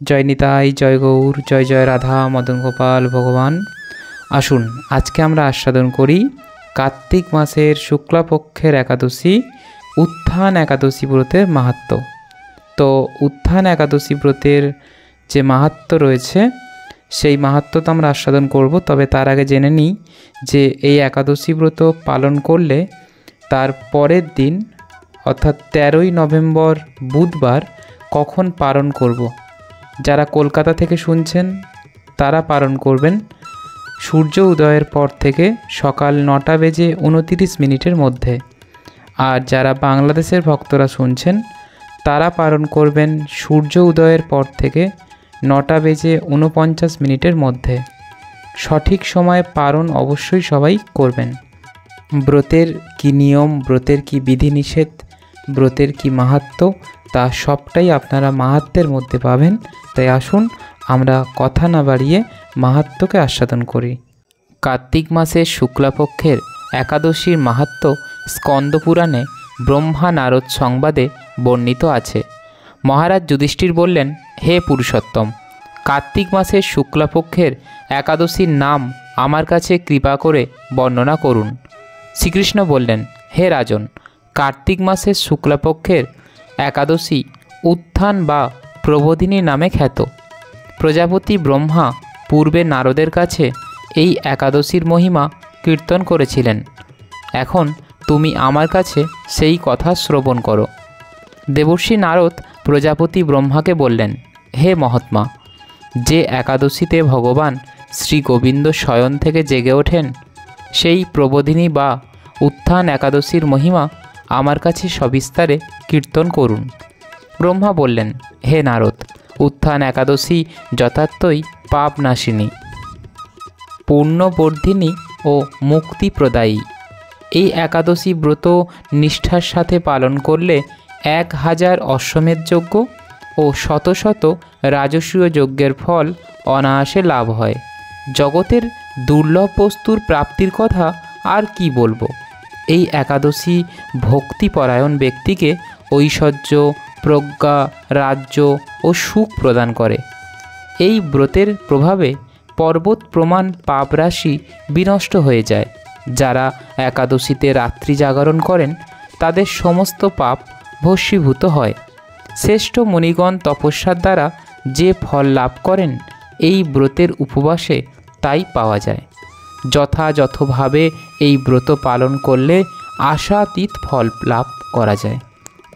জয় নিতাই, জয় গৌর, জয় জয় রাধা মদন গোপাল ভগবান। আসুন আজকে আমরা আস্বাদন করি কার্তিক মাসের শুক্লাপক্ষের একাদশী উত্থান একাদশী ব্রতের মাহাত্ম্য। তো উত্থান একাদশী ব্রতের যে মাহাত্ম্য রয়েছে সেই মাহাত্ম্য তো আমরা আস্বাদন করব। তবে তার আগে জেনে নিই যে এই একাদশী ব্রত পালন করলে তার পরের দিন অর্থাৎ 13ই নভেম্বর বুধবার কখন পালন করব। যারা কলকাতা থেকে শুনছেন তারা পালন করবেন সূর্য উদয়ের পর থেকে সকাল 9:29 মধ্যে। আর যারা বাংলাদেশের ভক্তরা শুনছেন তারা পালন করবেন সূর্য উদয়ের পর থেকে 9:49 মধ্যে। সঠিক সময়ে পালন অবশ্যই সবাই করবেন। ব্রতের কি নিয়ম, ব্রতের কি বিধিনিষেধ, ব্রতের কি মাহাত্ম্য, তা সবটাই আপনারা মাহাত্ম্যের মধ্যে পাবেন। তাই আসুন আমরা কথা না বাড়িয়ে মাহাত্ম্যকে আস্বাদন করি। কার্তিক মাসের শুক্লাপক্ষের একাদশীর মাহাত্ম্য স্কন্দপুরাণে ব্রহ্মা নারদ সংবাদে বর্ণিত আছে। মহারাজ যুধিষ্ঠির বললেন, হে পুরুষোত্তম, কার্তিক মাসের শুক্লাপক্ষের একাদশীর নাম আমার কাছে কৃপা করে বর্ণনা করুন। শ্রীকৃষ্ণ বললেন, হে রাজন, কার্তিক মাসের শুক্লাপক্ষের একাদশী উত্থান বা প্রবোধিনী নামে খ্যাত। প্রজাপতি ব্রহ্মা পূর্বে নারদের কাছে এই একাদশীর মহিমা কীর্তন করেছিলেন। এখন তুমি আমার কাছে সেই কথা শ্রবণ করো। দেবর্ষি নারদ প্রজাপতি ব্রহ্মাকে বললেন, হে মহাত্মা, যে একাদশীতে ভগবান শ্রী গোবিন্দ শয়ন থেকে জেগে ওঠেন সেই প্রবোধিনী বা উত্থান একাদশীর মহিমা আমার কাছে সবিস্তারে কীর্তন করুন। ব্রহ্মা বললেন, হে নারদ, উত্থান একাদশী যথার্থই পাপনাশিনী, পুণ্যবর্ধিনী ও মুক্তিপ্রদায়ী। এই একাদশী ব্রত নিষ্ঠার সাথে পালন করলে 1000 অশ্বমেধ যজ্ঞ ও শত শত রাজসূয় যজ্ঞের ফল অনায়াসে লাভ হয়। জগতের দুর্লভ বস্তুর প্রাপ্তির কথা আর কি বলবো। এই একাদশী ভক্তিপরায়ণ ব্যক্তিকে ঐশ্বর্য, প্রজ্ঞা, রাজ্য ও সুখ প্রদান করে। এই ব্রতের প্রভাবে পর্বত প্রমাণ পাপরাশি বিনষ্ট হয়ে যায়। যারা একাদশীতে রাত্রি জাগরণ করেন তাদের সমস্ত পাপ ভস্মীভূত হয়। শ্রেষ্ঠ মুনিগণ তপস্যার দ্বারা যে ফল লাভ করেন এই ব্রতের উপবাসে তাই পাওয়া যায়। যথাযথভাবে এই ব্রত পালন করলে আশাতীত ফল লাভ করা যায়,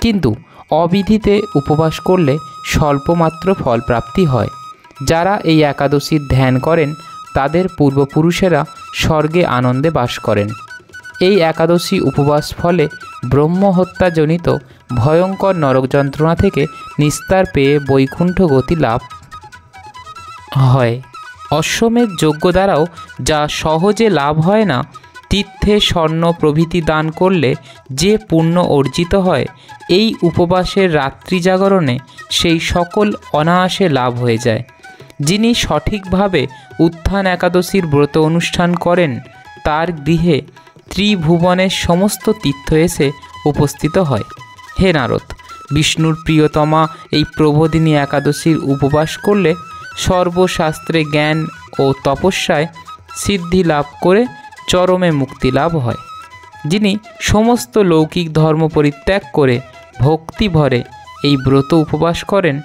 কিন্তু অবিধিতে উপবাস করলে স্বল্পমাত্র ফল প্রাপ্তি হয়। যারা এই একাদশীর ধ্যান করেন তাদের পূর্বপুরুষেরা স্বর্গে আনন্দে বাস করেন। এই একাদশী উপবাস ফলে ব্রহ্মহত্যাজনিত ভয়ঙ্কর নরক যন্ত্রণা থেকে নিস্তার পেয়ে বৈকুণ্ঠ গতি লাভ হয়। অশ্বমেধ যজ্ঞ দ্বারাও যা সহজে লাভ হয় না, তীর্থে স্বর্ণ প্রভৃতি দান করলে যে পুণ্য অর্জিত হয়, এই উপবাসের রাত্রি জাগরণে সেই সকল অনায়াসে লাভ হয়ে যায়। যিনি সঠিকভাবে উত্থান একাদশীর ব্রত অনুষ্ঠান করেন তার গৃহে ত্রিভুবনের সমস্ত তীর্থ এসে উপস্থিত হয়। হে নারদ, বিষ্ণুর প্রিয়তমা এই প্রবোধিনী একাদশীর উপবাস করলে সর্বশাস্ত্রে জ্ঞান ও তপস্যায় সিদ্ধি লাভ করে চরমে মুক্তি লাভ হয়। যিনি সমস্ত লৌকিক ধর্ম পরিত্যাগ করে ভক্তি ভরে এই ব্রত উপবাস করেন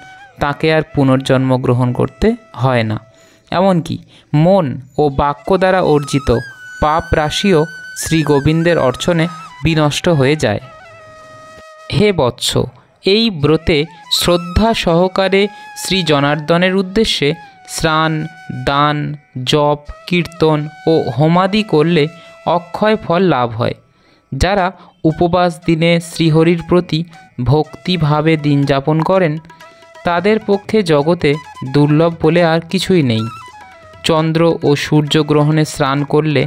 তাকে আর পুনর্জন্ম গ্রহণ করতে হয় না। এমনকি মন ও বাক্য দ্বারা অর্জিত পাপ রাশিও শ্রী গোবিন্দের অর্চনে বিনষ্ট হয়ে যায়। হে বৎস, এই ব্রতে শ্রদ্ধা সহকারে শ্রী জনার্দনের উদ্দেশ্যে স্নান, দান, জপ, কীর্তন ও হোমাদি করলে অক্ষয় ফল লাভ হয়। যারা উপবাস দিনে শ্রীহরির প্রতি ভক্তিভাবে দিন যাপন করেন তাদের পক্ষে জগতে দুর্লভ বলে আর কিছুই নেই। চন্দ্র ও সূর্যগ্রহণে স্নান করলে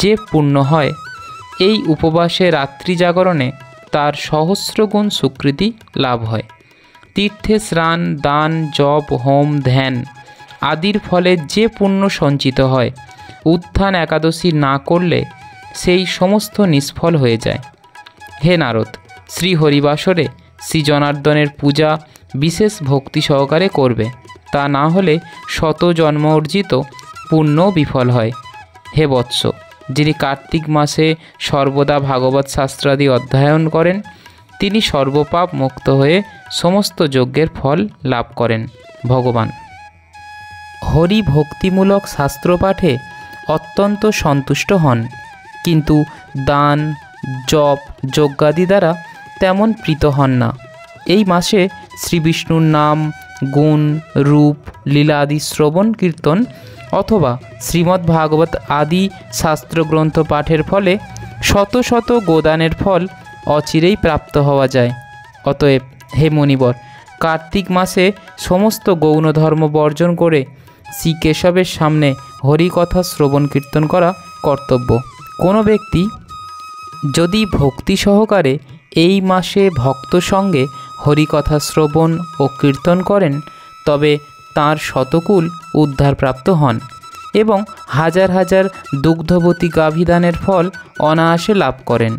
যে পুণ্য হয়, এই উপবাসে রাত্রি জাগরণে তার সহস্রগুণ সুকৃতি লাভ হয়। তীর্থে স্নান, দান, জপ, হোম, ধ্যান আদির ফলে যে পুণ্য সঞ্চিত হয়, উত্থান একাদশী না করলে সেই সমস্ত নিষ্ফল হয়ে যায়। হে নারদ, শ্রী হরিবাসরে শ্রী জনার্দনের পূজা বিশেষ ভক্তি সহকারে করবে। তা না হলে শত জন্ম অর্জিত পুণ্য বিফল হয়। হে বৎস, যিনি কার্তিক মাসে সর্বদা ভাগবত শাস্ত্রাদি অধ্যয়ন করেন তিনি সর্বপাপ মুক্ত হয়ে সমস্ত যজ্ঞের ফল লাভ করেন। ভগবান হরি ভক্তিমূলক শাস্ত্রপাঠে অত্যন্ত সন্তুষ্ট হন, কিন্তু দান জপ যজ্ঞাদি দ্বারা তেমন প্রীত হন না। এই মাসে শ্রীবিষ্ণুর নাম গুণ রূপ লীলা আদি শ্রবণ কীর্তন অথবা শ্রীমদ্ ভাগবত আদি শাস্ত্রগ্রন্থ পাঠের ফলে শত শত গোদানের ফল অচিরেই প্রাপ্ত হওয়া যায়। অতএব হে মুনিবর, কার্তিক মাসে সমস্ত গৌণ ধর্ম বর্জন করে শ্রী কেশবের সামনে হরিকথা শ্রবণ কীর্তন করা কর্তব্য। কোনো ব্যক্তি যদি ভক্তি সহকারে এই মাসে ভক্ত সঙ্গে হরিকথা শ্রবণ ও কীর্তন করেন তবে তাঁর শতকুল উদ্ধারপ্রাপ্ত হন এবং হাজার হাজার দুগ্ধবতী গাভীদানের ফল অনায়াসে লাভ করেন।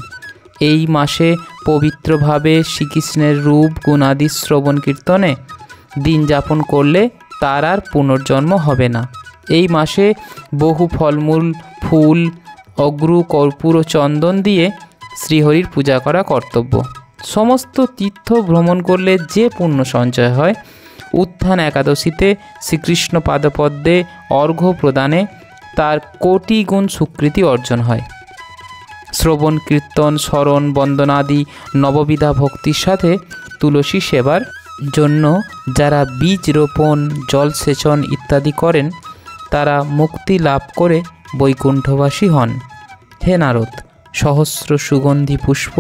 এই মাসে পবিত্রভাবে শ্রীকৃষ্ণের রূপ গুণাদি শ্রবণ কীর্তনে দিন যাপন করলে তার আর পুনর্জন্ম হবে না। এই মাসে বহু ফলমূল ফুল অগ্রু কর্পূর ও চন্দন দিয়ে শ্রীহরির পূজা করা কর্তব্য। সমস্ত তীর্থ ভ্রমণ করলে যে পুণ্য সঞ্চয় হয়, উত্থান একাদশীতে শ্রীকৃষ্ণ পাদপদ্মে অর্ঘ্য প্রদানে তার কোটি গুণ স্বীকৃতি অর্জন হয়। শ্রবণ কীর্তন স্মরণ বন্দনাদি নববিধা ভক্তির সাথে তুলসী সেবার জন্য যারা বীজ রোপণ জলসেচন ইত্যাদি করেন তারা মুক্তি লাভ করে বৈকুণ্ঠবাসী হন। হে নারদ, সহস্র সুগন্ধি পুষ্প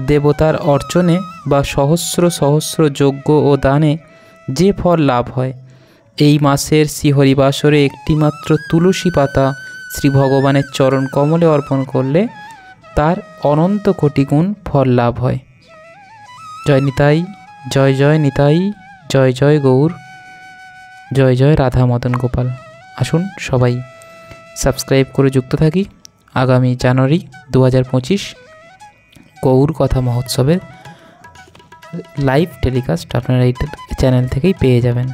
দেবতার অর্চনে বা সহস্র সহস্র যজ্ঞ ও দানে যে ফল লাভ হয়, এই মাসের শ্রীহরিবাসরে একটিমাত্র তুলসী পাতা শ্রী ভগবানের চরণ কমলে অর্পণ করলে তার অনন্ত কোটি গুণ ফল লাভ হয়। জয় নিতাই, জয় জয় নিতাই, জয় জয় গৌর, জয় জয় রাধা মদন গোপাল। আসুন সবাই সাবস্ক্রাইব করে যুক্ত থাকি। আগামী জানুয়ারি 2025 গৌর কথা মহোৎসবের লাইভ টেলিকাস্ট আপনারা এই চ্যানেল থেকেই পেয়ে যাবেন।